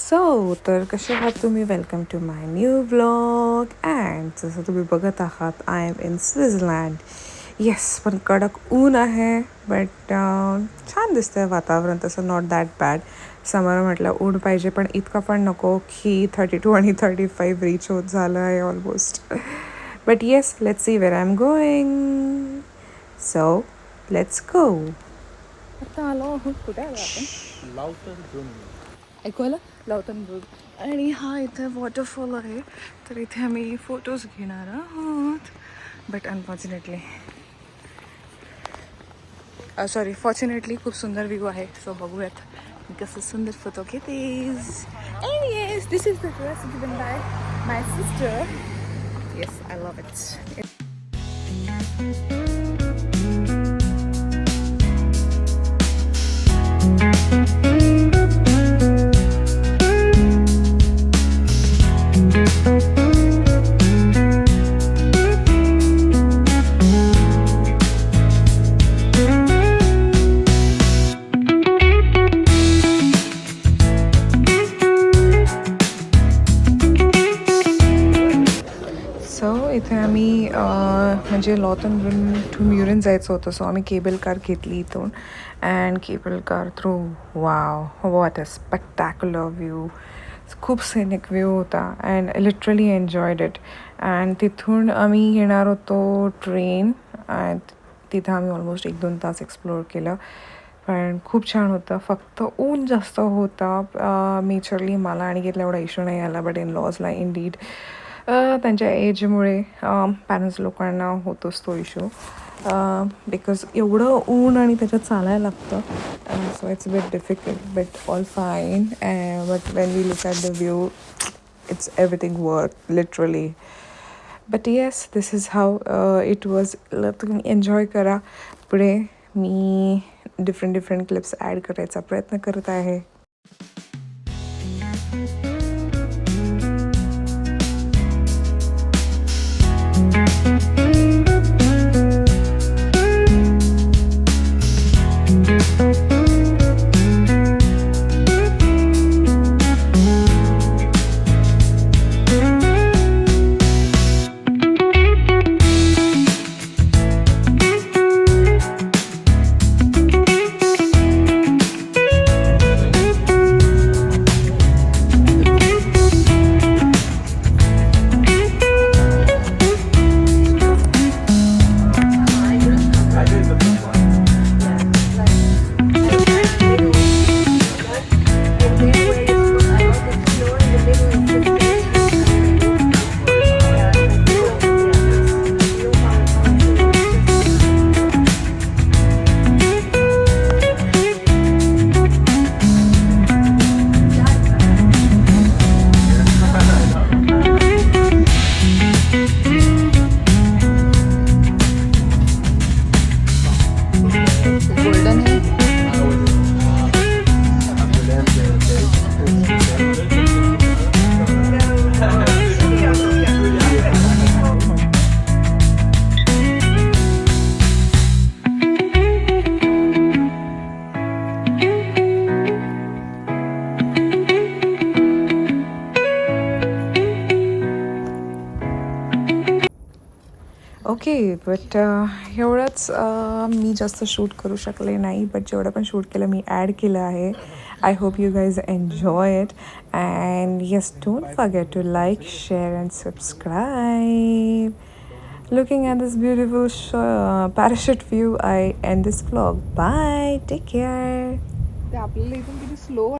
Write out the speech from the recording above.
सो तर कसे आहात तुम्ही? Welcome to my new vlog. And जसं तुम्ही बघत आहात, I am in Switzerland. Yes, पण कडक ऊन आहे, बट छान दिसतंय वातावरण, तसं नॉट दॅट बॅड. समर म्हटलं ऊन पाहिजे, पण इतकं पण नको की 32 आणि 35 रीच होत झालं आहे almost. But yes, let's see wear I am going. So let's go. आता आलो आहोत, कुठे आलो आपण? ऐकू आलं? लावताना आणि हा इथे वॉटरफॉल आहे, तर इथे आम्ही फोटोज घेणार आहोत. बट अनफॉर्च्युनेटली फॉर्च्युनेटली खूप सुंदर व्ह्यू आहे. सो बघूयात मी कसं सुंदर फोटो घेतेस. And yes, this is the dress given by my sister. Yes, I love it. So इथे आम्ही म्हणजे लॉथन ब्रुन टू म्युरिन जायचं होतं. सो आम्ही केबल कार घेतली इथून. And cable car through wow, what a spectacular view. खूप सिनिक व्ह्यू होता and literally enjoyed it. And तिथून आम्ही येणार होतो ट्रेन. अँड तिथं आम्ही ऑलमोस्ट 1-2 तास एक्सप्लोअर केलं. पण खूप छान होतं. फक्त ऊन जास्त होता. मेजरली मला आणि घेतला एवढा इश्यू नाही आला, बट इन लॉजला इंडीड त्यांच्या एजमुळे पॅरेंट्स लोकांना होतोच तो इश्यू. बिकॉज एवढं ऊन आणि त्याच्यात चालायला लागतं. So it's bit difficult, but all fine. But when we look at the view, it's everything worth literally. But yes, this is how it was. तुम्ही एन्जॉय करा. पुढे मी डिफरंट क्लिप्स ॲड करायचा प्रयत्न करत आहे. ओके, बट एवढंच. मी जास्त shoot करू शकले नाही, बट जेवढं पण शूट केलं मी ॲड केलं आहे. I hope you guys enjoy it. And yes, don't forget to like, share and subscribe. Looking at this beautiful parachute view, I end this vlog. Bye, take care. ते आपल्याला इथून किती slow